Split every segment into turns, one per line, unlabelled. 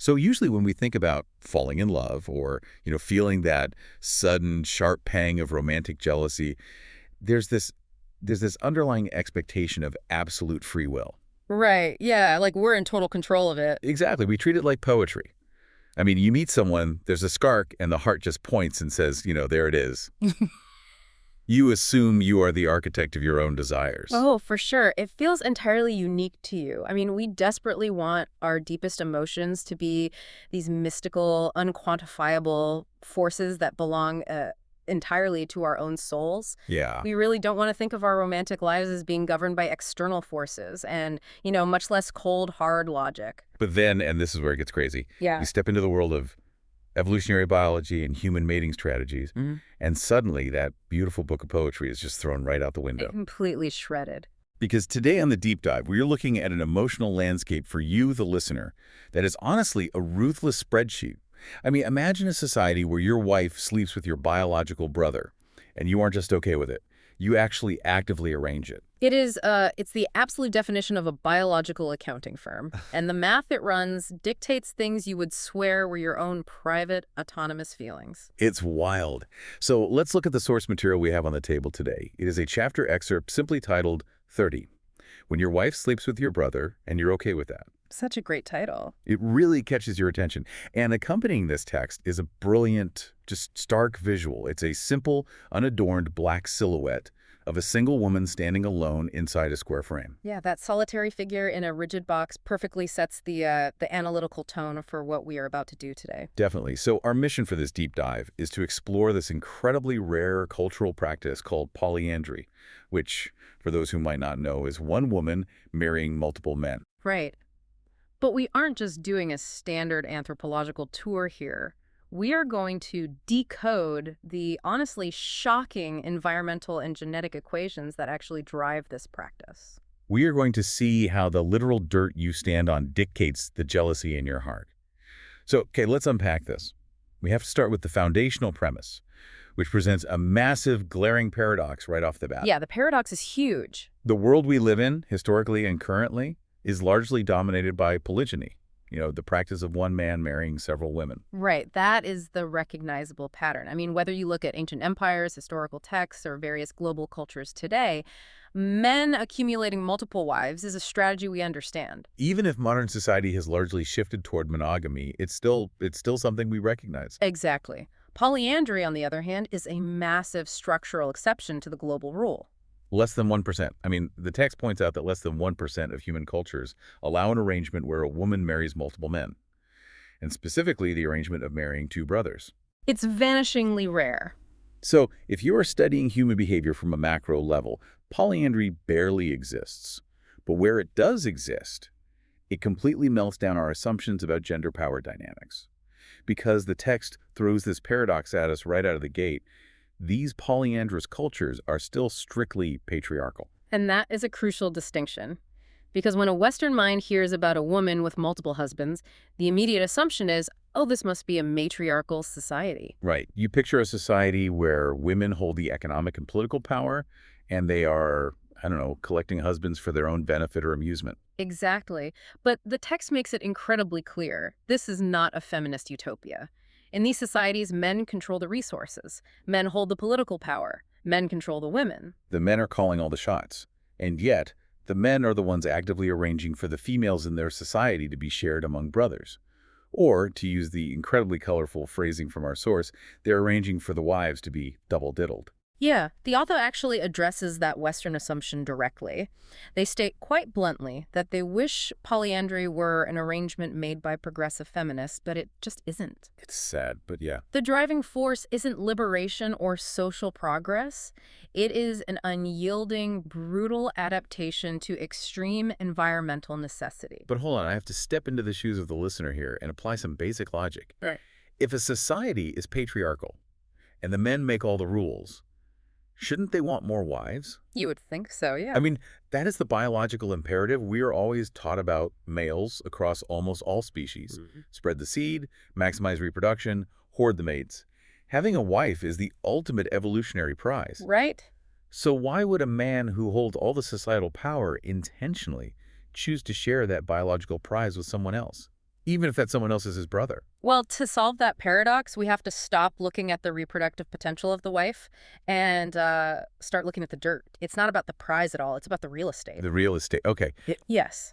So usually when we think about falling in love or, feeling that sudden sharp pang of romantic jealousy, there's this there's this underlying expectation of absolute free will.
Right. Yeah, like we're in total control of it.
Exactly. We treat it like poetry. I mean, you meet someone, there's a spark, and the heart just points and says, there it is. You assume you are the architect of your own desires.
Oh, for sure. It feels entirely unique to you. I mean, we desperately want our deepest emotions to be these mystical, unquantifiable forces that belong entirely to our own souls.
Yeah.
We really don't want to think of our romantic lives as being governed by external forces and, much less cold, hard logic.
But then, and this is where it gets crazy,
Yeah.
you step into the world of evolutionary biology and human mating strategies, and suddenly that beautiful book of poetry is just thrown right out the window.
Completely shredded.
Because today on the Deep Dive, we're looking at an emotional landscape for you, the listener, that is honestly a ruthless spreadsheet. I mean, imagine a society where your wife sleeps with your biological brother, and you aren't just okay with it. You actually actively arrange it.
It's the absolute definition of a biological accounting firm. And the math it runs dictates things you would swear were your own private, autonomous feelings.
It's wild. So let's look at the source material we have on the table today. It is a chapter excerpt simply titled 30, When Your Wife Sleeps with Your Brother, and You're Okay with That.
Such a great title.
It really catches your attention. And accompanying this text is a brilliant, just stark visual. It's a simple, unadorned black silhouette of a single woman standing alone inside a square frame.
Yeah, that solitary figure in a rigid box perfectly sets the analytical tone for what we are about to do today.
Definitely. So our mission for this deep dive is to explore this incredibly rare cultural practice called polyandry, which, for those who might not know, is one woman marrying multiple men.
Right. But we aren't just doing a standard anthropological tour here. We are going to decode the honestly shocking environmental and genetic equations that actually drive this practice.
We are going to see how the literal dirt you stand on dictates the jealousy in your heart. So, okay, let's unpack this. We have to start with the foundational premise, which presents a massive, glaring paradox right off the bat.
Yeah, the paradox is huge.
The world we live in, historically and currently, is largely dominated by polygyny, the practice of one man marrying several women.
Right, that is the recognizable pattern. I mean, whether you look at ancient empires, historical texts, or various global cultures today, men accumulating multiple wives is a strategy we understand.
Even if modern society has largely shifted toward monogamy, it's still something we recognize.
Exactly. Polyandry, on the other hand, is a massive structural exception to the global rule.
Less than 1%. I mean, the text points out that less than 1% of human cultures allow an arrangement where a woman marries multiple men, and specifically the arrangement of marrying two brothers.
It's vanishingly rare.
So, if you are studying human behavior from a macro level, polyandry barely exists. But where it does exist, it completely melts down our assumptions about gender power dynamics. Because the text throws this paradox at us right out of the gate, these polyandrous cultures are still strictly patriarchal.
And that is a crucial distinction. Because when a Western mind hears about a woman with multiple husbands, the immediate assumption is, oh, this must be a matriarchal society.
Right. You picture a society where women hold the economic and political power, and they are, collecting husbands for their own benefit or amusement.
Exactly. But the text makes it incredibly clear. This is not a feminist utopia. In these societies, men control the resources. Men hold the political power. Men control the women.
The men are calling all the shots. And yet, the men are the ones actively arranging for the females in their society to be shared among brothers. Or, to use the incredibly colorful phrasing from our source, they're arranging for the wives to be double-diddled.
Yeah, the author actually addresses that Western assumption directly. They state quite bluntly that they wish polyandry were an arrangement made by progressive feminists, but it just isn't.
It's sad, but yeah.
The driving force isn't liberation or social progress. It is an unyielding, brutal adaptation to extreme environmental necessity.
But hold on, I have to step into the shoes of the listener here and apply some basic logic.
Right.
If a society is patriarchal and the men make all the rules, shouldn't they want more wives?
You would think so, yeah.
I mean, that is the biological imperative we are always taught about males across almost all species. Spread the seed, maximize reproduction, hoard the mates. Having a wife is the ultimate evolutionary prize.
Right?
So why would a man who holds all the societal power intentionally choose to share that biological prize with someone else? even if that someone else is his brother.
Well, to solve that paradox, we have to stop looking at the reproductive potential of the wife and start looking at the dirt. It's not about the prize at all. It's about the real estate.
The real estate. Okay.
Yes.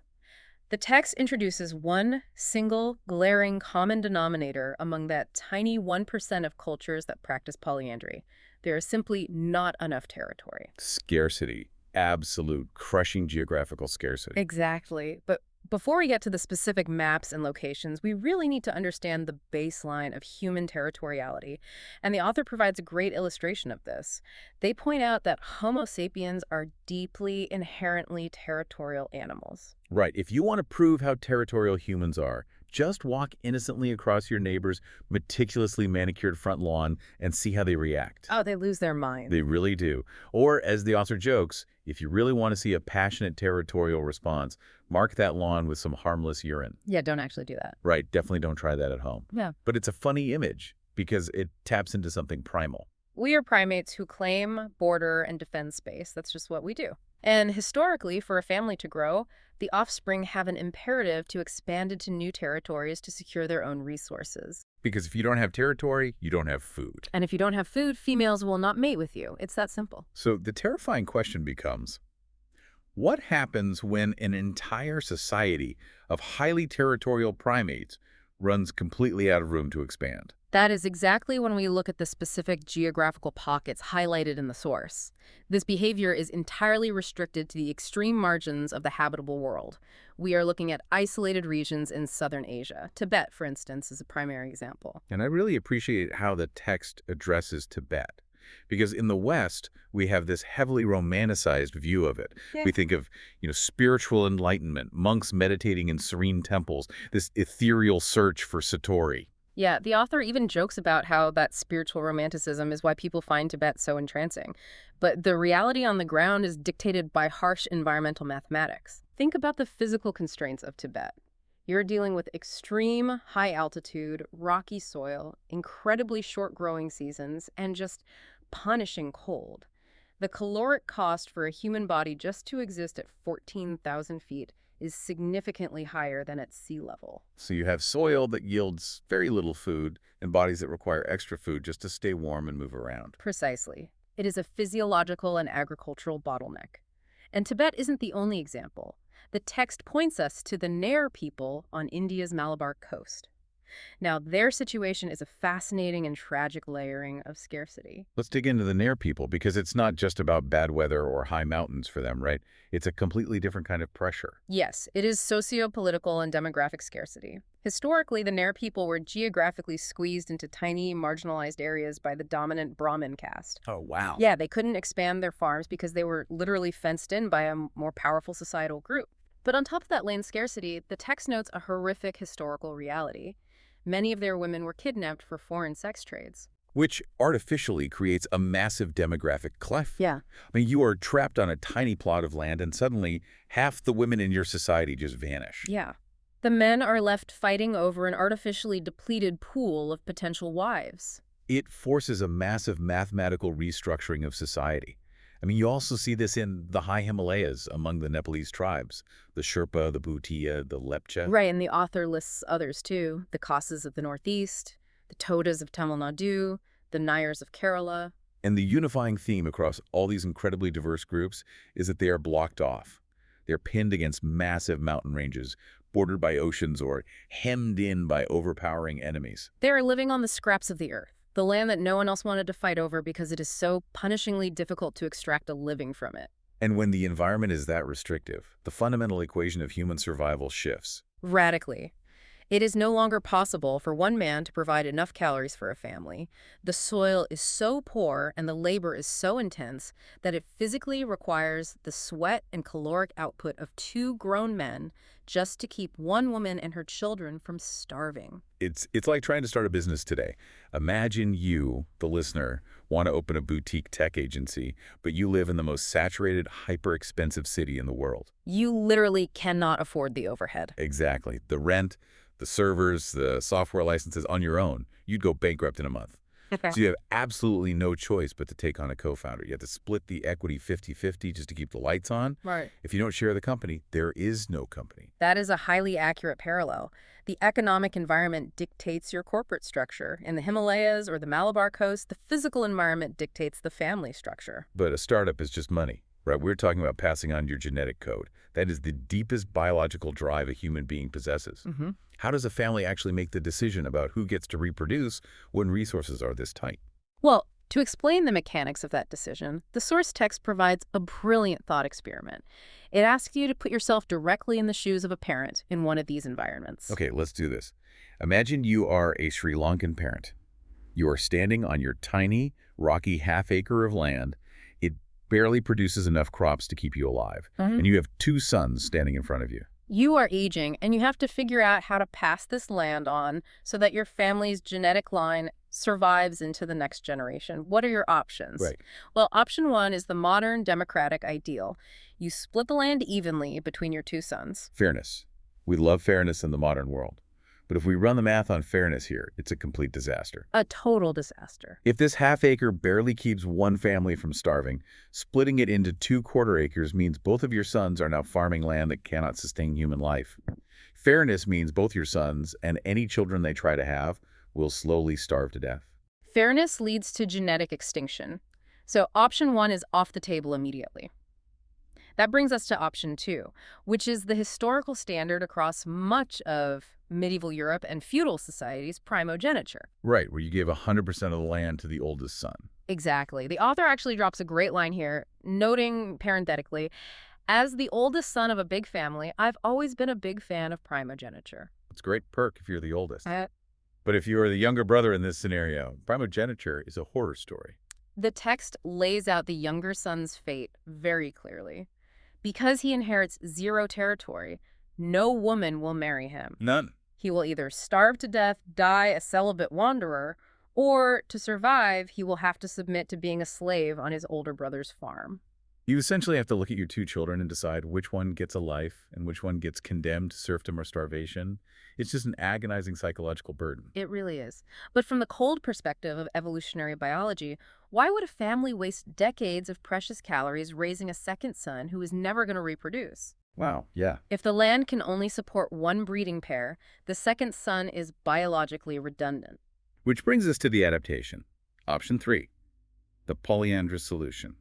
The text introduces one single, glaring common denominator among that tiny 1% of cultures that practice polyandry. There is simply not enough territory.
Scarcity. Absolute, crushing geographical scarcity.
Exactly. But before we get to the specific maps and locations, we really need to understand the baseline of human territoriality. And the author provides a great illustration of this. They point out that Homo sapiens are deeply, inherently territorial animals.
Right. If you want to prove how territorial humans are, just walk innocently across your neighbor's meticulously manicured front lawn and see how they react.
Oh, they lose their mind.
They really do. Or, as the author jokes, if you really want to see a passionate territorial response, mark that lawn with some harmless urine.
Yeah, don't actually do that.
Right. Definitely don't try that at home.
Yeah.
But it's a funny image because it taps into something primal.
We are primates who claim, border, and defend space. That's just what we do. And historically, for a family to grow, the offspring have an imperative to expand into new territories to secure their own resources.
Because if you don't have territory, you don't have food.
And if you don't have food, females will not mate with you. It's that simple.
So the terrifying question becomes, what happens when an entire society of highly territorial primates runs completely out of room to expand?
That is exactly when we look at the specific geographical pockets highlighted in the source. This behavior is entirely restricted to the extreme margins of the habitable world. We are looking at isolated regions in southern Asia. Tibet, for instance, is a primary example.
And I really appreciate how the text addresses Tibet. Because in the West, we have this heavily romanticized view of it.
Yeah.
We think of, spiritual enlightenment, monks meditating in serene temples, this ethereal search for Satori.
Yeah, the author even jokes about how that spiritual romanticism is why people find Tibet so entrancing. But the reality on the ground is dictated by harsh environmental mathematics. Think about the physical constraints of Tibet. You're dealing with extreme high altitude, rocky soil, incredibly short growing seasons, and just punishing cold. The caloric cost for a human body just to exist at 14,000 feet is significantly higher than at sea level.
So you have soil that yields very little food and bodies that require extra food just to stay warm and move around.
Precisely. It is a physiological and agricultural bottleneck. And Tibet isn't the only example. The text points us to the Nair people on India's Malabar coast. Now, their situation is a fascinating and tragic layering of scarcity.
Let's dig into the Nair people, because it's not just about bad weather or high mountains for them, right? It's a completely different kind of pressure.
Yes, it is socio-political and demographic scarcity. Historically, the Nair people were geographically squeezed into tiny, marginalized areas by the dominant Brahmin caste.
Oh, wow.
Yeah, they couldn't expand their farms because they were literally fenced in by a more powerful societal group. But on top of that land scarcity, the text notes a horrific historical reality. Many of their women were kidnapped for foreign sex trades.
Which artificially creates a massive demographic cleft.
Yeah.
I mean, you are trapped on a tiny plot of land and suddenly half the women in your society just vanish.
Yeah. The men are left fighting over an artificially depleted pool of potential wives.
It forces a massive mathematical restructuring of society. I mean, you also see this in the high Himalayas among the Nepalese tribes, the Sherpa, the Bhutia, the Lepcha.
Right, and the author lists others too, the Khasas of the Northeast, the Todas of Tamil Nadu, the Nayars of Kerala.
And the unifying theme across all these incredibly diverse groups is that they are blocked off. They're pinned against massive mountain ranges, bordered by oceans, or hemmed in by overpowering enemies.
They are living on the scraps of the earth, the land that no one else wanted to fight over because it is so punishingly difficult to extract a living from it.
And when the environment is that restrictive, the fundamental equation of human survival shifts.
Radically. It is no longer possible for one man to provide enough calories for a family. The soil is so poor and the labor is so intense that it physically requires the sweat and caloric output of 2 grown men just to keep one woman and her children from starving.
It's like trying to start a business today. Imagine you, the listener, want to open a boutique tech agency, but you live in the most saturated, hyper-expensive city in the world.
You literally cannot afford the overhead.
Exactly. The rent, the servers, the software licenses on your own, you'd go bankrupt in a month. So you have absolutely no choice but to take on a co-founder. You have to split the equity 50-50 just to keep the lights on.
Right.
If you don't share the company, there is no company.
That is a highly accurate parallel. The economic environment dictates your corporate structure. In the Himalayas or the Malabar Coast, the physical environment dictates the family structure.
But a startup is just money, right? We're talking about passing on your genetic code. That is the deepest biological drive a human being possesses. How does a family actually make the decision about who gets to reproduce when resources are this tight?
Well, to explain the mechanics of that decision, the source text provides a brilliant thought experiment. It asks you to put yourself directly in the shoes of a parent in one of these environments.
Okay, let's do this. Imagine you are a Sri Lankan parent. You are standing on your tiny, rocky half-acre of land. It barely produces enough crops to keep you alive. And you have 2 sons standing in front of you.
You are aging, and you have to figure out how to pass this land on so that your family's genetic line survives into the next generation. What are your options?
Right.
Well, option 1 is the modern democratic ideal. You split the land evenly between your 2 sons.
Fairness. We love fairness in the modern world. But if we run the math on fairness here, it's a complete disaster.
A total disaster.
If this half-acre barely keeps one family from starving, splitting it into 2 quarter acres means both of your sons are now farming land that cannot sustain human life. Fairness means both your sons and any children they try to have will slowly starve to death.
Fairness leads to genetic extinction. So option 1 is off the table immediately. That brings us to option 2, which is the historical standard across much of medieval Europe and feudal societies, primogeniture.
Right, where you give 100% of the land to the oldest son.
Exactly. The author actually drops a great line here, noting parenthetically, as the oldest son of a big family, I've always been a big fan of primogeniture.
It's a great perk if you're the oldest. But if you are the younger brother in this scenario, primogeniture is a horror story.
The text lays out the younger son's fate very clearly. Because he inherits 0 territory, no woman will marry him.
None.
He will either starve to death, die a celibate wanderer, or to survive, he will have to submit to being a slave on his older brother's farm.
You essentially have to look at your 2 children and decide which one gets a life and which one gets condemned to serfdom or starvation. It's just an agonizing psychological burden.
It really is. But from the cold perspective of evolutionary biology, why would a family waste decades of precious calories raising a second son who is never going to reproduce?
Wow, yeah.
If the land can only support 1 breeding pair, the second son is biologically redundant.
Which brings us to the adaptation. Option 3, the polyandrous solution.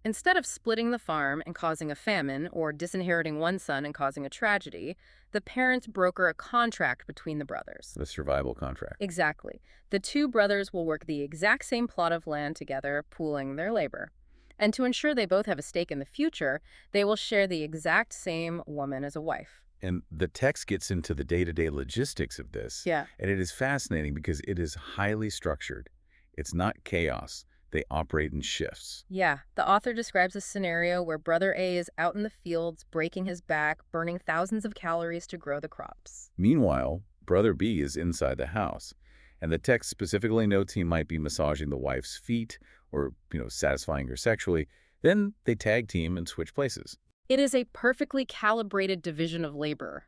Instead of splitting the farm and causing a famine, or disinheriting one son and causing a tragedy, the parents broker a contract between the brothers.
The survival contract.
Exactly. The 2 brothers will work the exact same plot of land together, pooling their labor. And to ensure they both have a stake in the future, they will share the exact same woman as a wife.
And the text gets into the day-to-day logistics of this.
Yeah.
And it is fascinating because it is highly structured. It's not chaos. They operate in shifts.
Yeah, the author describes a scenario where Brother A is out in the fields, breaking his back, burning thousands of calories to grow the crops.
Meanwhile, Brother B is inside the house. And the text specifically notes he might be massaging the wife's feet or, satisfying her sexually. Then they tag team and switch places.
It is a perfectly calibrated division of labor.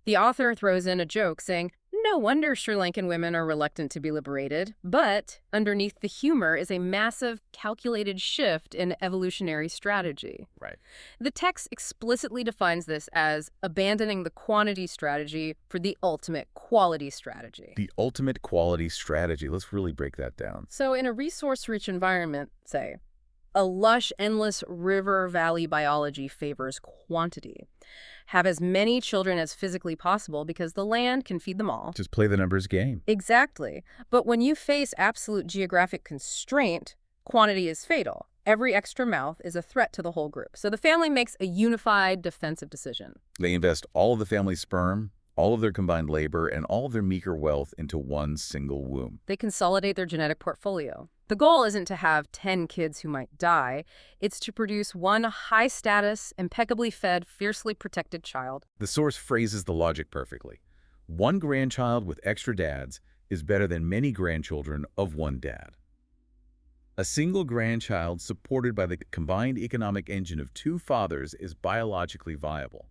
The author throws in a joke saying, no wonder Sri Lankan women are reluctant to be liberated, but underneath the humor is a massive, calculated shift in evolutionary strategy.
Right.
The text explicitly defines this as abandoning the quantity strategy for the ultimate quality strategy.
The ultimate quality strategy. Let's really break that down.
So in a resource-rich environment, say, a lush, endless river-valley biology favors quantity. Have as many children as physically possible because the land can feed them all.
Just play the numbers game.
Exactly. But when you face absolute geographic constraint, quantity is fatal. Every extra mouth is a threat to the whole group. So the family makes a unified defensive decision.
They invest all of the family's sperm, all of their combined labor, and all of their meager wealth into one single womb.
They consolidate their genetic portfolio. The goal isn't to have 10 kids who might die. It's to produce one high-status, impeccably fed, fiercely protected child.
The source phrases the logic perfectly. One grandchild with extra dads is better than many grandchildren of one dad. A single grandchild supported by the combined economic engine of 2 fathers is biologically viable.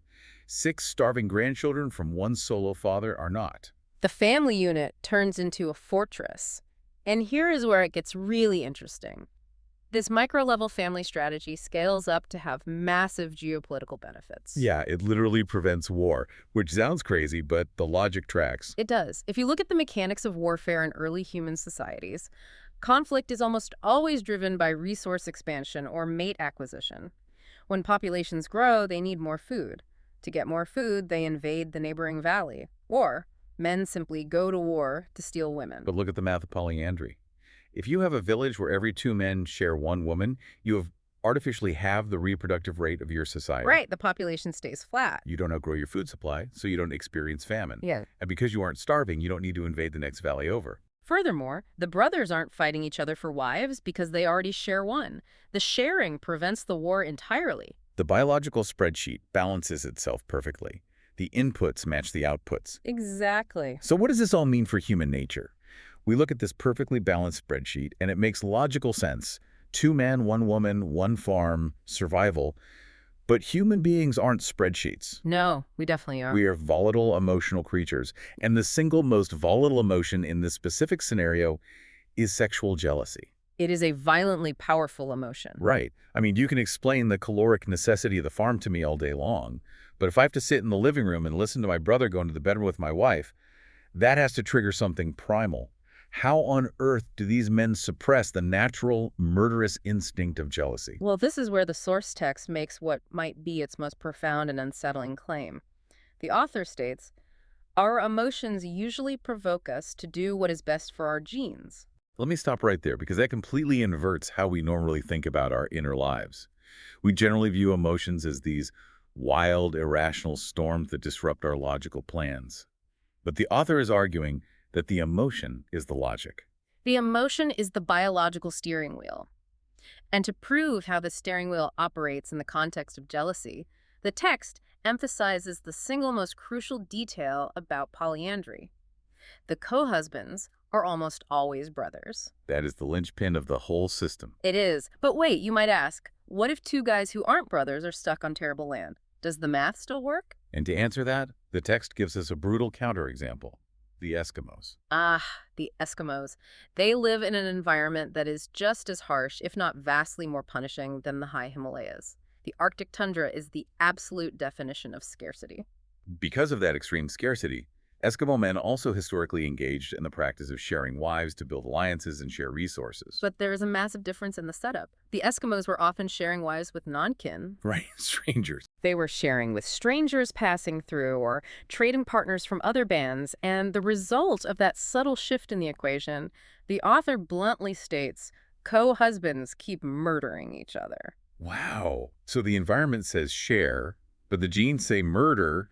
6 starving grandchildren from one solo father are not.
The family unit turns into a fortress. And here is where it gets really interesting. This micro-level family strategy scales up to have massive geopolitical benefits.
Yeah, it literally prevents war, which sounds crazy, but the logic tracks.
It does. If you look at the mechanics of warfare in early human societies, conflict is almost always driven by resource expansion or mate acquisition. When populations grow, they need more food. To get more food, they invade the neighboring valley. Or men simply go to war to steal women.
But look at the math of polyandry. If you have a village where every 2 men share 1 woman, you have artificially halved the reproductive rate of your society.
Right, the population stays flat.
You don't outgrow your food supply, so you don't experience famine.
Yeah.
And because you aren't starving, you don't need to invade the next valley over.
Furthermore, the brothers aren't fighting each other for wives because they already share one. The sharing prevents the war entirely.
The biological spreadsheet balances itself perfectly. The inputs match the outputs.
Exactly.
So what does this all mean for human nature? We look at this perfectly balanced spreadsheet, and it makes logical sense. 2 men, 1 woman, 1 farm, survival. But human beings aren't spreadsheets.
No, we definitely are.
We are volatile, emotional creatures. And the single most volatile emotion in this specific scenario is sexual jealousy.
It is a violently powerful emotion.
Right. I mean, you can explain the caloric necessity of the farm to me all day long, but if I have to sit in the living room and listen to my brother go into the bedroom with my wife, that has to trigger something primal. How on earth do these men suppress the natural, murderous instinct of jealousy?
Well, this is where the source text makes what might be its most profound and unsettling claim. The author states, "Our emotions usually provoke us to do what is best for our genes."
Let me stop right there, because that completely inverts how we normally think about our inner lives. We generally view emotions as these wild, irrational storms that disrupt our logical plans. But the author is arguing that the emotion is the logic.
The emotion is the biological steering wheel. And to prove how the steering wheel operates in the context of jealousy, the text emphasizes the single most crucial detail about polyandry. The co-husbands are almost always brothers.
That is the linchpin of the whole system.
It is. But wait, you might ask, what if 2 guys who aren't brothers are stuck on terrible land? Does the math still work?
And to answer that, the text gives us a brutal counterexample: the Eskimos.
Ah, the Eskimos. They live in an environment that is just as harsh, if not vastly more punishing, than the high Himalayas. The Arctic tundra is the absolute definition of scarcity.
Because of that extreme scarcity, Eskimo men also historically engaged in the practice of sharing wives to build alliances and share resources.
But there is a massive difference in the setup. The Eskimos were often sharing wives with non-kin.
Right, strangers.
They were sharing with strangers passing through or trading partners from other bands, and the result of that subtle shift in the equation, the author bluntly states, co-husbands keep murdering each other.
Wow. So the environment says share, but the genes say murder.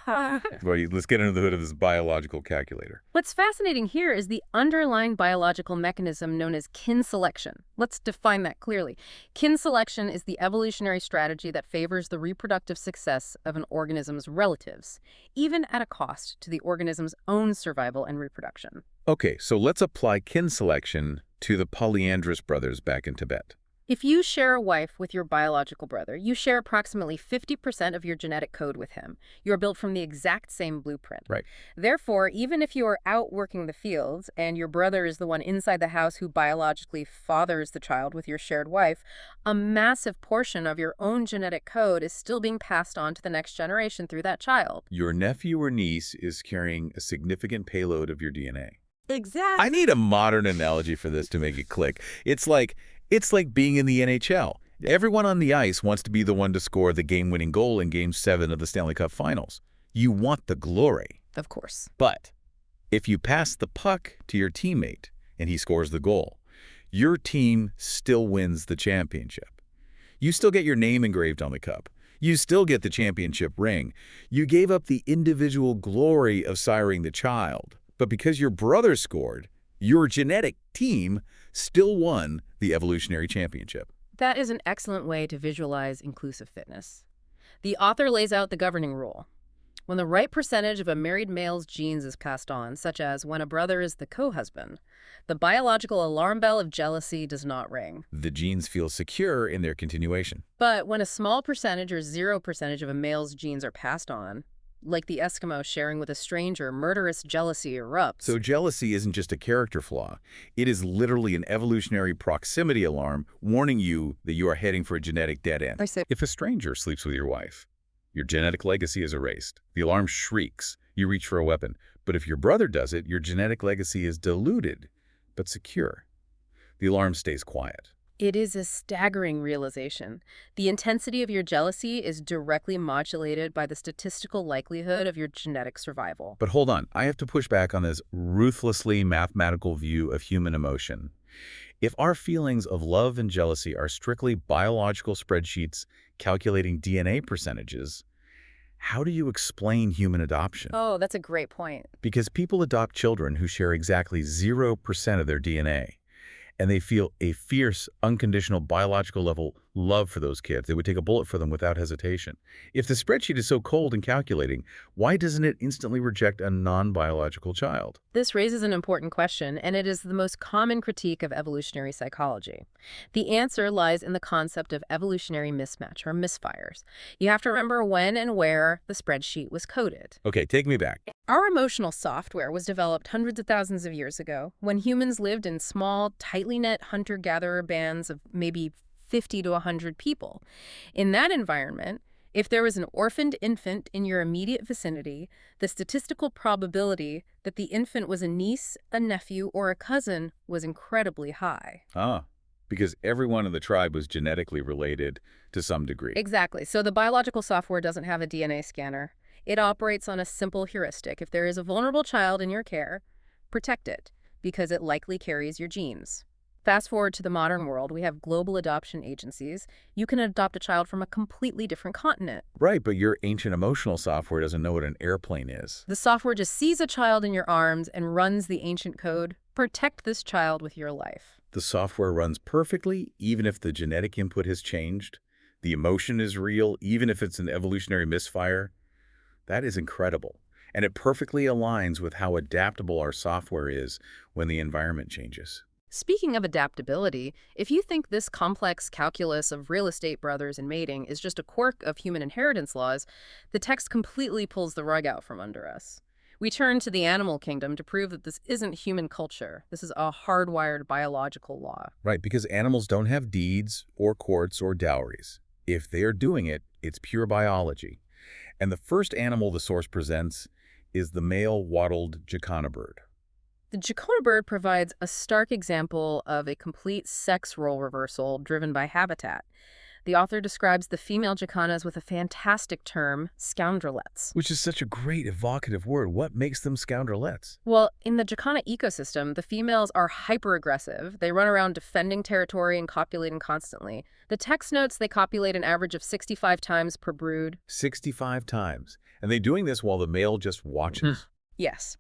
Well, let's get under the hood of this biological calculator.
What's fascinating here is the underlying biological mechanism known as kin selection. Let's define that clearly. Kin selection is the evolutionary strategy that favors the reproductive success of an organism's relatives, even at a cost to the organism's own survival and reproduction.
Okay, so let's apply kin selection to the polyandrous brothers back in Tibet.
If you share a wife with your biological brother, you share approximately 50% of your genetic code with him. You are built from the exact same blueprint.
Right.
Therefore, even if you are out working the fields and your brother is the one inside the house who biologically fathers the child with your shared wife, a massive portion of your own genetic code is still being passed on to the next generation through that child.
Your nephew or niece is carrying a significant payload of your DNA.
Exactly.
I need a modern analogy for this to make it click. It's like being in the NHL. Everyone on the ice wants to be the one to score the game-winning goal in Game 7 of the Stanley Cup Finals. You want the glory.
Of course.
But if you pass the puck to your teammate and he scores the goal, your team still wins the championship. You still get your name engraved on the cup. You still get the championship ring. You gave up the individual glory of siring the child. But because your brother scored, your genetic team still won the evolutionary championship.
That is an excellent way to visualize inclusive fitness. The author lays out the governing rule. When the right percentage of a married male's genes is passed on, such as when a brother is the co-husband, the biological alarm bell of jealousy does not ring.
The genes feel secure in their continuation.
But when a small percentage or 0% of a male's genes are passed on, Like the Eskimo sharing with a stranger, murderous jealousy erupts.
So jealousy isn't just a character flaw. It is literally an evolutionary proximity alarm warning you that you are heading for a genetic dead end.
I see.
If a stranger sleeps with your wife, your genetic legacy is erased. The alarm shrieks. You reach for a weapon. But if your brother does it, your genetic legacy is diluted, but secure. The alarm stays quiet.
It is a staggering realization. The intensity of your jealousy is directly modulated by the statistical likelihood of your genetic survival.
But hold on, I have to push back on this ruthlessly mathematical view of human emotion. If our feelings of love and jealousy are strictly biological spreadsheets calculating DNA percentages, how do you explain human adoption?
Oh, that's a great point.
Because people adopt children who share exactly 0% of their DNA. And they feel a fierce, unconditional, biological level love for those kids. They would take a bullet for them without hesitation. If the spreadsheet is so cold and calculating, why doesn't it instantly reject a non-biological child?
This raises an important question, and it is the most common critique of evolutionary psychology. The answer lies in the concept of evolutionary mismatch, or misfires. You have to remember when and where the spreadsheet was coded.
Okay, take me back.
Our emotional software was developed hundreds of thousands of years ago, when humans lived in small, tightly knit hunter-gatherer bands of maybe 50 to 100 people. In that environment, if there was an orphaned infant in your immediate vicinity, the statistical probability that the infant was a niece, a nephew, or a cousin was incredibly high.
Because everyone in the tribe was genetically related to some degree.
Exactly. So the biological software doesn't have a DNA scanner. It operates on a simple heuristic. If there is a vulnerable child in your care, protect it, because it likely carries your genes. Fast forward to the modern world, we have global adoption agencies. You can adopt a child from a completely different continent.
Right, but your ancient emotional software doesn't know what an airplane is.
The software just sees a child in your arms and runs the ancient code. Protect this child with your life.
The software runs perfectly, even if the genetic input has changed. The emotion is real, even if it's an evolutionary misfire. That is incredible. And it perfectly aligns with how adaptable our software is when the environment changes.
Speaking of adaptability, if you think this complex calculus of real estate brothers and mating is just a quirk of human inheritance laws, the text completely pulls the rug out from under us. We turn to the animal kingdom to prove that this isn't human culture. This is a hardwired biological law.
Right, because animals don't have deeds or courts or dowries. If they are doing it, it's pure biology. And the first animal the source presents is the male wattled jacana bird.
The jacana bird provides a stark example of a complete sex role reversal driven by habitat. The author describes the female jacanas with a fantastic term, scoundrelettes.
Which is such a great evocative word. What makes them scoundrelettes?
Well, in the jacana ecosystem, the females are hyper-aggressive. They run around defending territory and copulating constantly. The text notes they copulate an average of 65 times per brood.
65 times. And they're doing this while the male just watches.
Yes.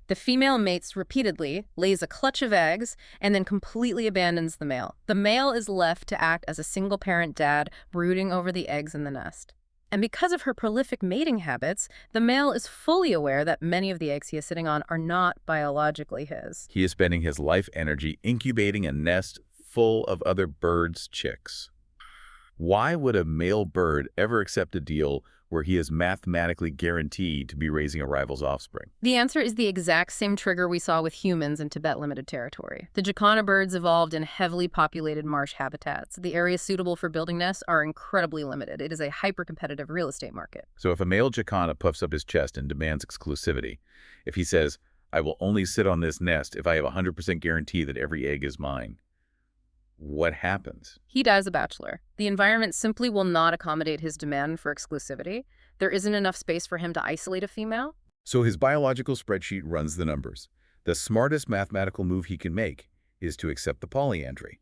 The female mates repeatedly, lays a clutch of eggs, and then completely abandons the male. The male is left to act as a single-parent dad, brooding over the eggs in the nest. And because of her prolific mating habits, the male is fully aware that many of the eggs he is sitting on are not biologically his.
He is spending his life energy incubating a nest full of other birds' chicks. Why would a male bird ever accept a deal where he is mathematically guaranteed to be raising a rival's offspring?
The answer is the exact same trigger we saw with humans in Tibet Limited Territory. The jacana birds evolved in heavily populated marsh habitats. The areas suitable for building nests are incredibly limited. It is a hyper-competitive real estate market.
So if a male jacana puffs up his chest and demands exclusivity, if he says, "I will only sit on this nest if I have a 100% guarantee that every egg is mine," what happens?
He dies a bachelor. The environment simply will not accommodate his demand for exclusivity. There isn't enough space for him to isolate a female.
So his biological spreadsheet runs the numbers. The smartest mathematical move he can make is to accept the polyandry.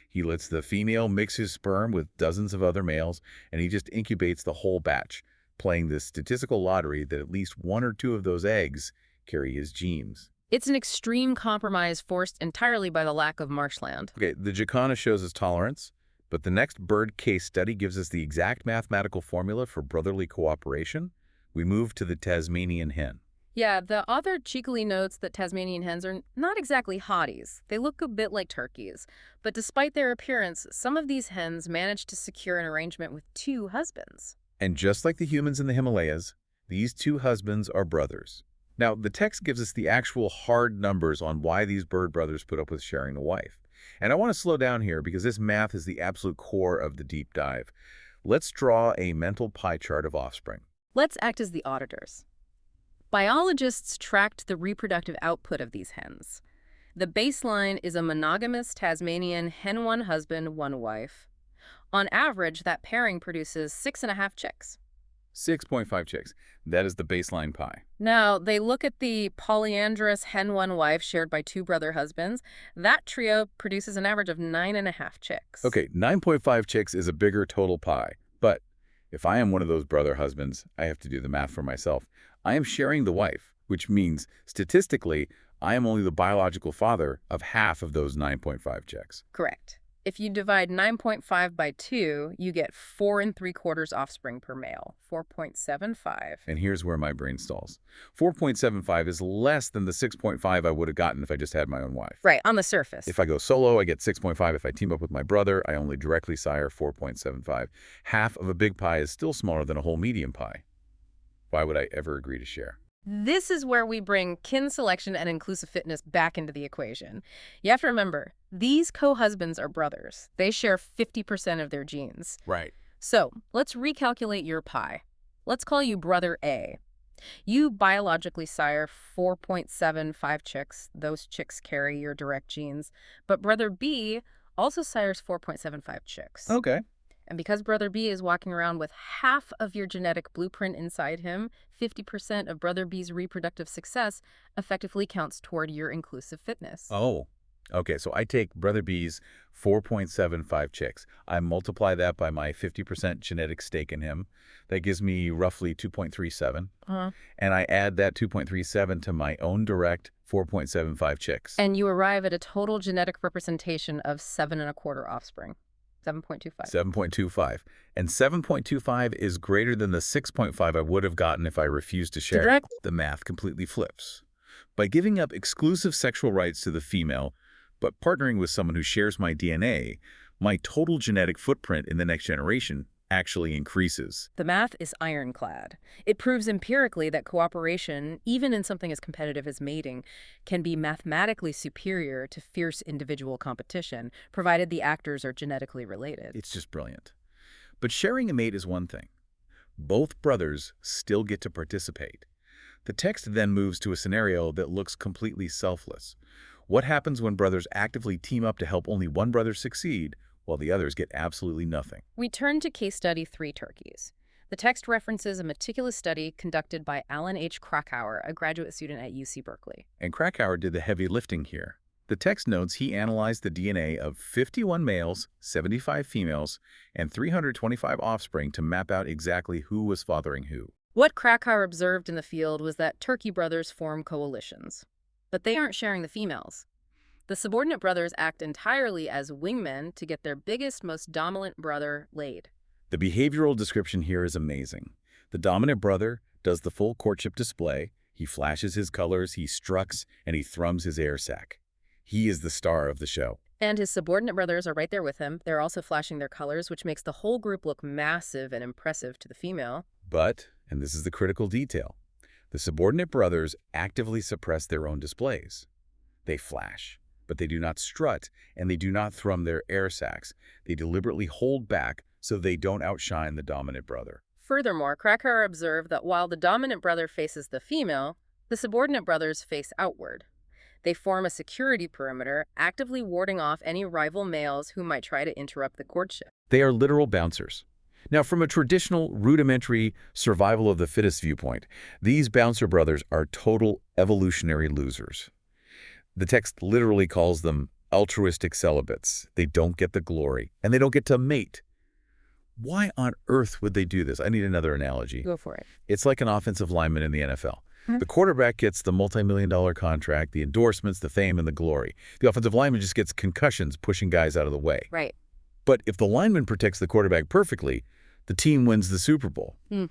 He lets the female mix his sperm with dozens of other males, and he just incubates the whole batch, playing the statistical lottery that at least one or two of those eggs carry his genes.
It's an extreme compromise forced entirely by the lack of marshland.
Okay, the jacana shows his tolerance, but the next bird case study gives us the exact mathematical formula for brotherly cooperation. We move to the Tasmanian hen.
Yeah, the author cheekily notes that Tasmanian hens are not exactly hotties. They look a bit like turkeys. But despite their appearance, some of these hens manage to secure an arrangement with 2 husbands.
And just like the humans in the Himalayas, These two husbands are brothers. Now, the text gives us the actual hard numbers on why these bird brothers put up with sharing a wife. And I want to slow down here because this math is the absolute core of the deep dive. Let's draw a mental pie chart of offspring.
Let's act as the auditors. Biologists tracked the reproductive output of these hens. The baseline is a monogamous Tasmanian hen one husband, one wife. On average, that pairing produces 6.5 chicks.
6.5 chicks. That is the baseline pie.
Now, they look at the polyandrous hen one wife shared by two brother husbands. That trio produces an average of 9.5 chicks.
Okay, 9.5 chicks is a bigger total pie. But if I am one of those brother husbands, I have to do the math for myself. I am sharing the wife, which means, statistically, I am only the biological father of half of those 9.5 chicks.
Correct. If you divide 9.5 by 2, you get 4 3/4 offspring per male, 4.75.
And here's where my brain stalls. 4.75 is less than the 6.5 I would have gotten if I just had my own wife.
Right, on the surface.
If I go solo, I get 6.5. If I team up with my brother, I only directly sire 4.75. Half of a big pie is still smaller than a whole medium pie. Why would I ever agree to share?
This is where we bring kin selection and inclusive fitness back into the equation. You have to remember, these co-husbands are brothers. They share 50% of their genes.
Right.
So let's recalculate your pie. Let's call you brother A. You biologically sire 4.75 chicks. Those chicks carry your direct genes. But brother B also sires 4.75 chicks.
Okay.
And because brother B is walking around with half of your genetic blueprint inside him, 50% of brother B's reproductive success effectively counts toward your inclusive fitness.
Oh, okay. So I take brother B's 4.75 chicks. I multiply that by my 50% genetic stake in him. That gives me roughly 2.37. And I add that 2.37 to my own direct 4.75 chicks.
And you arrive at a total genetic representation of 7.25 offspring. 7.25.
7.25. And 7.25 is greater than the 6.5 I would have gotten if I refused to share.
Direct.
The math completely flips. By giving up exclusive sexual rights to the female, but partnering with someone who shares my DNA, my total genetic footprint in the next generation actually increases.
The math is ironclad. It proves empirically that cooperation, even in something as competitive as mating, can be mathematically superior to fierce individual competition, provided the actors are genetically related.
It's just brilliant. But sharing a mate is one thing. Both brothers still get to participate. The text then moves to a scenario that looks completely selfless. What happens when brothers actively team up to help only one brother succeed, while the others get absolutely nothing?
We turn to case study 3 turkeys. The text references a meticulous study conducted by Alan H. Krakauer, a graduate student at UC Berkeley.
And Krakauer did the heavy lifting here. The text notes he analyzed the DNA of 51 males, 75 females, and 325 offspring to map out exactly who was fathering who.
What Krakauer observed in the field was that turkey brothers form coalitions. But they aren't sharing the females. The subordinate brothers act entirely as wingmen to get their biggest, most dominant brother laid.
The behavioral description here is amazing. The dominant brother does the full courtship display. He flashes his colors, he struts, and he thrums his air sac. He is the star of the show.
And his subordinate brothers are right there with him. They're also flashing their colors, which makes the whole group look massive and impressive to the female.
But, and this is the critical detail, the subordinate brothers actively suppress their own displays. They flash, but they do not strut, and they do not thrum their air sacs. They deliberately hold back so they don't outshine the dominant brother.
Furthermore, Krakauer observed that while the dominant brother faces the female, the subordinate brothers face outward. They form a security perimeter, actively warding off any rival males who might try to interrupt the courtship.
They are literal bouncers. Now, from a traditional, rudimentary survival of the fittest viewpoint, these bouncer brothers are total evolutionary losers. The text literally calls them altruistic celibates. They don't get the glory, and they don't get to mate. Why on earth would they do this? I need another analogy.
Go for it.
It's like an offensive lineman in the NFL. The quarterback gets the multi-million-dollar contract, the endorsements, the fame, and the glory. The offensive lineman just gets concussions pushing guys out of the way.
Right.
But if the lineman protects the quarterback perfectly, the team wins the Super Bowl. And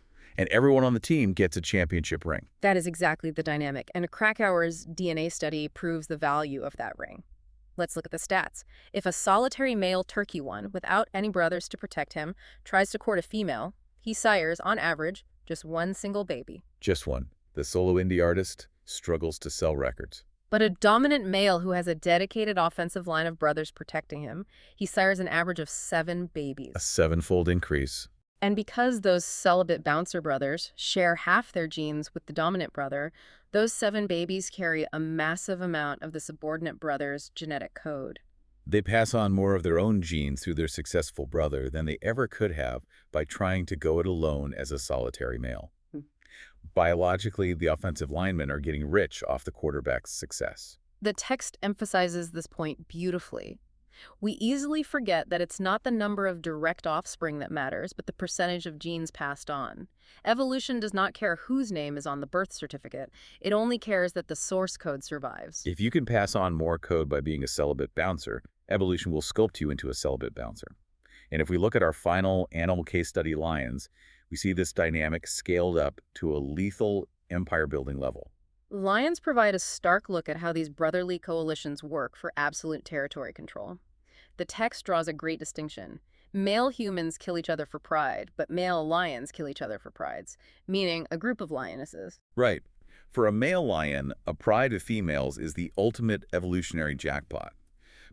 everyone on the team gets a championship ring.
That is exactly the dynamic, and Krakauer's DNA study proves the value of that ring. Let's look at the stats. If a solitary male turkey one, without any brothers to protect him, tries to court a female, he sires, on average, Just one single baby.
Just one. The solo indie artist struggles to sell records.
But a dominant male who has a dedicated offensive line of brothers protecting him, he sires an average of 7 babies.
A 7-fold increase.
And because those celibate bouncer brothers share half their genes with the dominant brother, those 7 babies carry a massive amount of the subordinate brother's genetic code.
They pass on more of their own genes through their successful brother than they ever could have by trying to go it alone as a solitary male. Biologically, the offensive linemen are getting rich off the quarterback's success.
The text emphasizes this point beautifully. We easily forget that it's not the number of direct offspring that matters, but the percentage of genes passed on. Evolution does not care whose name is on the birth certificate. It only cares that the source code survives.
If you can pass on more code by being a celibate bouncer, evolution will sculpt you into a celibate bouncer. And if we look at our final animal case study, lions, we see this dynamic scaled up to a lethal empire-building level.
Lions provide a stark look at how these brotherly coalitions work for absolute territory control. The text draws a great distinction. Male humans kill each other for pride, but male lions kill each other for prides, meaning a group of lionesses.
Right. For a male lion, a pride of females is the ultimate evolutionary jackpot.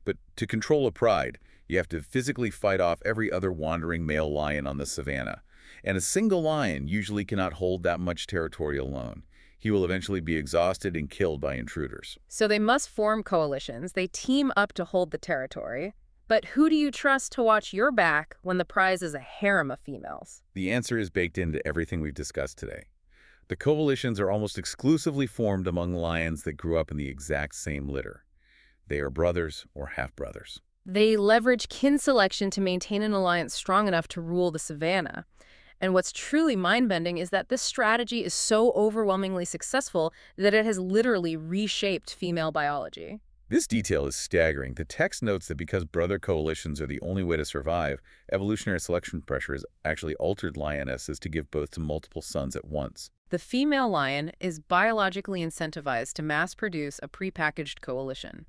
But to control a pride, you have to physically fight off every other wandering male lion on the savanna. And a single lion usually cannot hold that much territory alone. He will eventually be exhausted and killed by intruders.
So they must form coalitions. They team up to hold the territory. But who do you trust to watch your back when the prize is a harem of females?
The answer is baked into everything we've discussed today. The coalitions are almost exclusively formed among lions that grew up in the exact same litter. They are brothers or half-brothers.
They leverage kin selection to maintain an alliance strong enough to rule the savanna. And what's truly mind-bending is that this strategy is so overwhelmingly successful that it has literally reshaped female biology.
This detail is staggering. The text notes that because brother coalitions are the only way to survive, evolutionary selection pressure has actually altered lionesses to give birth to multiple sons at once.
The female lion is biologically incentivized to mass-produce a prepackaged coalition.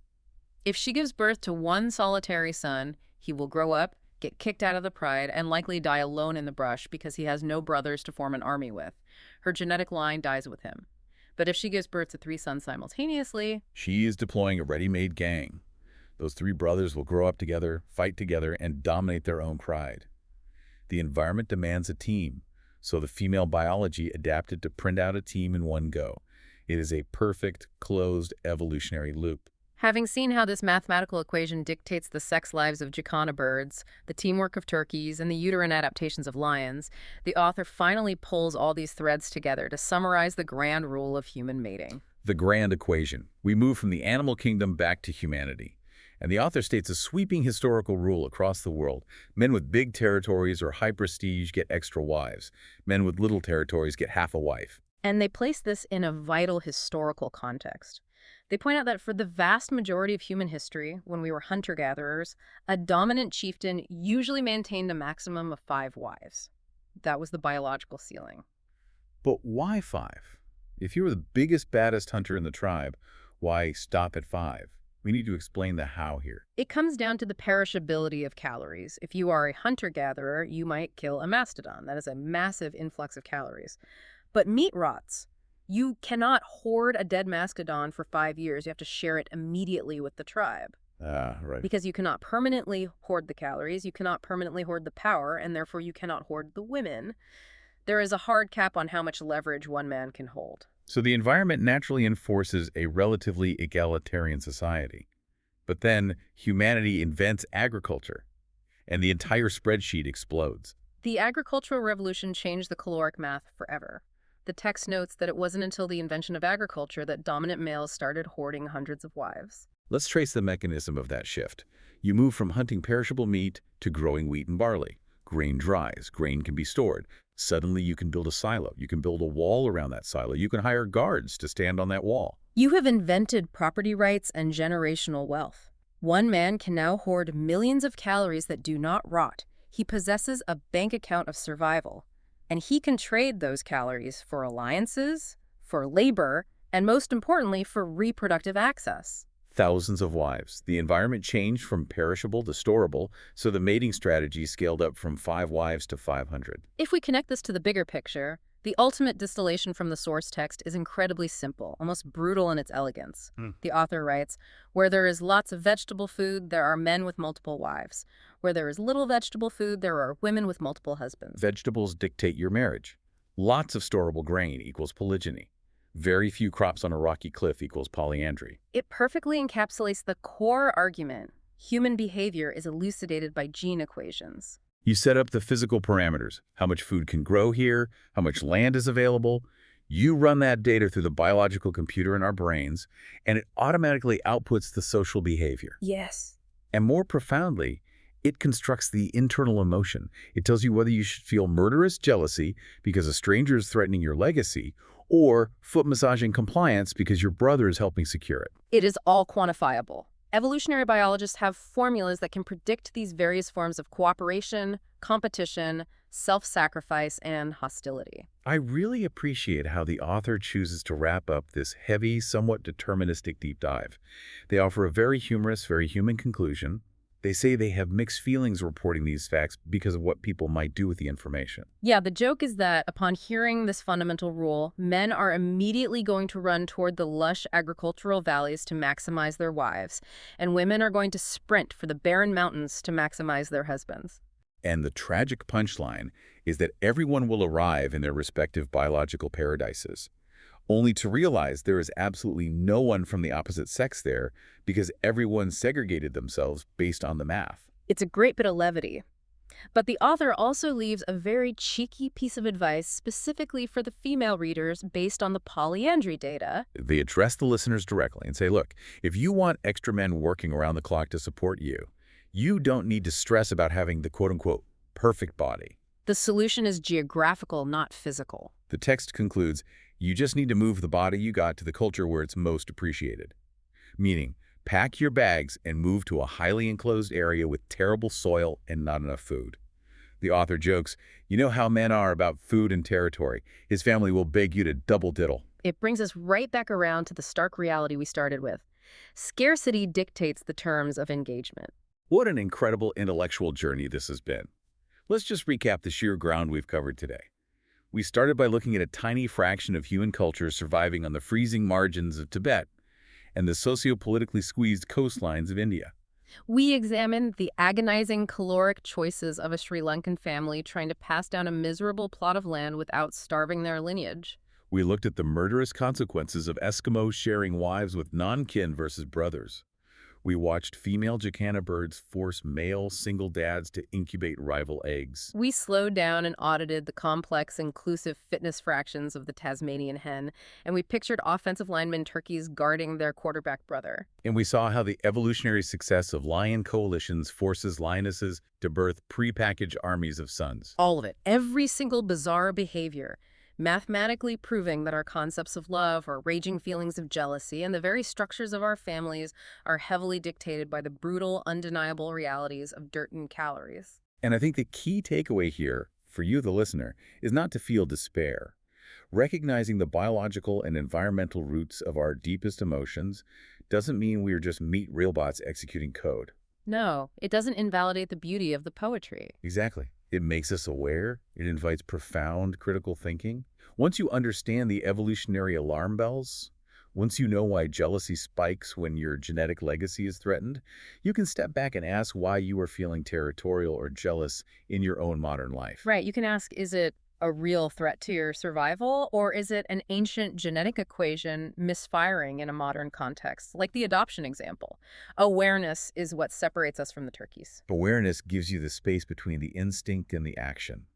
If she gives birth to one solitary son, he will grow up, get kicked out of the pride, and likely die alone in the brush because he has no brothers to form an army with. Her genetic line dies with him. But if she gives birth to 3 sons simultaneously,
she is deploying a ready-made gang. Those 3 brothers will grow up together, fight together, and dominate their own pride. The environment demands a team, so the female biology adapted to print out a team in one go. It is a perfect, closed evolutionary loop.
having seen how this mathematical equation dictates the sex lives of jacana birds, the teamwork of turkeys, and the uterine adaptations of lions, the author finally pulls all these threads together to summarize the grand rule of human mating.
The grand equation. We move from the animal kingdom back to humanity. And the author states a sweeping historical rule across the world. Men with big territories or high prestige get extra wives. Men with little territories get half a wife.
And they place this in a vital historical context. They point out that for the vast majority of human history, when we were hunter-gatherers, a dominant chieftain usually maintained a maximum of 5 wives. That was the biological ceiling.
But why 5? If you were the biggest, baddest hunter in the tribe, why stop at 5? We need to explain the how here.
It comes down to the perishability of calories. If you are a hunter-gatherer, you might kill a mastodon. That is a massive influx of calories. But meat rots. You cannot hoard a dead mastodon for 5 years. You have to share it immediately with the tribe.
Right.
Because you cannot permanently hoard the calories, you cannot permanently hoard the power, and therefore you cannot hoard the women. There is a hard cap on how much leverage one man can hold.
So the environment naturally enforces a relatively egalitarian society. But then humanity invents agriculture, and the entire spreadsheet explodes.
The agricultural revolution changed the caloric math forever. The text notes that it wasn't until the invention of agriculture that dominant males started hoarding hundreds of wives.
Let's trace the mechanism of that shift. You move from hunting perishable meat to growing wheat and barley. Grain dries. Grain can be stored. Suddenly you can build a silo. You can build a wall around that silo. You can hire guards to stand on that wall.
You have invented property rights and generational wealth. One man can now hoard millions of calories that do not rot. He possesses a bank account of survival. And he can trade those calories for alliances, for labor, and most importantly, for reproductive access.
Thousands of wives. The environment changed from perishable to storable, so the mating strategy scaled up from 5 wives to 500.
If we connect this to the bigger picture, The ultimate distillation from the source text is incredibly simple, almost brutal in its elegance.
Hmm.
The author writes, "Where there is lots of vegetable food, there are men with multiple wives. Where there is little vegetable food, there are women with multiple husbands."
Vegetables dictate your marriage. Lots of storable grain equals polygyny. Very few crops on a rocky cliff equals polyandry.
It perfectly encapsulates the core argument. Human behavior is elucidated by gene equations.
You set up the physical parameters, how much food can grow here, how much land is available. You run that data through the biological computer in our brains, and it automatically outputs the social behavior.
Yes.
And more profoundly, it constructs the internal emotion. It tells you whether you should feel murderous jealousy because a stranger is threatening your legacy, or foot massaging compliance because your brother is helping secure it.
It is all quantifiable. Evolutionary biologists have formulas that can predict these various forms of cooperation, competition, self-sacrifice, and hostility.
I really appreciate how the author chooses to wrap up this heavy, somewhat deterministic deep dive. They offer a very humorous, very human conclusion. They say they have mixed feelings reporting these facts because of what people might do with the information.
Yeah, the joke is that upon hearing this fundamental rule, men are immediately going to run toward the lush agricultural valleys to maximize their wives, and women are going to sprint for the barren mountains to maximize their husbands.
And the tragic punchline is that everyone will arrive in their respective biological paradises, only to realize there is absolutely no one from the opposite sex there because everyone segregated themselves based on the math.
It's a great bit of levity. But the author also leaves a very cheeky piece of advice specifically for the female readers based on the polyandry data.
They address the listeners directly and say, look, if you want extra men working around the clock to support you, you don't need to stress about having the quote-unquote perfect body.
The solution is geographical, not physical.
The text concludes, you just need to move the body you got to the culture where it's most appreciated. Meaning, pack your bags and move to a highly enclosed area with terrible soil and not enough food. The author jokes, you know how men are about food and territory. His family will beg you to double diddle.
It brings us right back around to the stark reality we started with. Scarcity dictates the terms of engagement.
What an incredible intellectual journey this has been. Let's just recap the sheer ground we've covered today. We started by looking at a tiny fraction of human culture surviving on the freezing margins of Tibet and the socio-politically squeezed coastlines of India.
We examined the agonizing caloric choices of a Sri Lankan family trying to pass down a miserable plot of land without starving their lineage.
We looked at the murderous consequences of Eskimos sharing wives with non-kin versus brothers. We watched female jacana birds force male single dads to incubate rival eggs.
We slowed down and audited the complex, inclusive fitness fractions of the Tasmanian hen, and we pictured offensive lineman turkeys guarding their quarterback brother.
And we saw how the evolutionary success of lion coalitions forces lionesses to birth prepackaged armies of sons.
All of it. Every single bizarre behavior. Mathematically proving that our concepts of love, our raging feelings of jealousy, and the very structures of our families are heavily dictated by the brutal, undeniable realities of dirt and calories.
And I think the key takeaway here, for you, the listener, is not to feel despair. Recognizing the biological and environmental roots of our deepest emotions doesn't mean we are just meat robots executing code.
No, it doesn't invalidate the beauty of the poetry.
Exactly. It makes us aware. It invites profound critical thinking. Once you understand the evolutionary alarm bells, once you know why jealousy spikes when your genetic legacy is threatened, you can step back and ask why you are feeling territorial or jealous in your own modern life.
Right, you can ask, is it a real threat to your survival, or is it an ancient genetic equation misfiring in a modern context, like the adoption example? Awareness is what separates us from the turkeys.
Awareness gives you the space between the instinct and the action.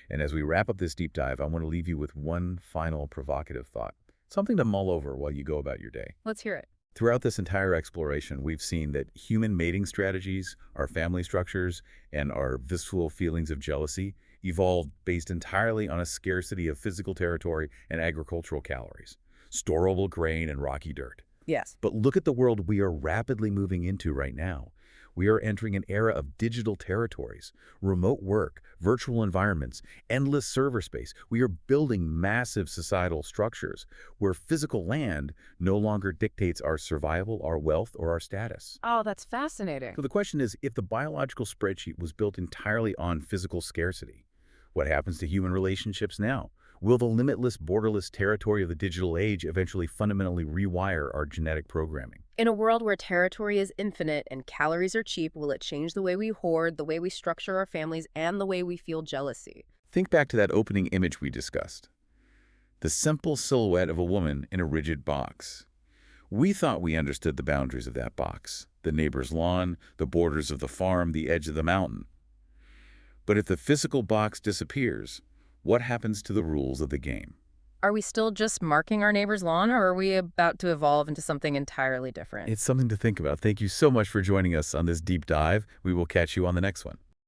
And as we wrap up this deep dive, I want to leave you with one final provocative thought, something to mull over while you go about your day.
Let's hear it.
Throughout this entire exploration, we've seen that human mating strategies, our family structures, and our visceral feelings of jealousy evolved based entirely on a scarcity of physical territory and agricultural calories, storable grain and rocky dirt.
Yes.
But look at the world we are rapidly moving into right now. We are entering an era of digital territories, remote work, virtual environments, endless server space. We are building massive societal structures where physical land no longer dictates our survival, our wealth, or our status.
Oh, that's fascinating.
So the question is, if the biological spreadsheet was built entirely on physical scarcity, what happens to human relationships now? Will the limitless, borderless territory of the digital age eventually fundamentally rewire our genetic programming?
In a world where territory is infinite and calories are cheap, will it change the way we hoard, the way we structure our families, and the way we feel jealousy?
Think back to that opening image we discussed. The simple silhouette of a woman in a rigid box. We thought we understood the boundaries of that box, the neighbor's lawn, the borders of the farm, the edge of the mountain. But if the physical box disappears, what happens to the rules of the game?
Are we still just marking our neighbor's lawn, or are we about to evolve into something entirely different?
It's something to think about. Thank you so much for joining us on this deep dive. We will catch you on the next one.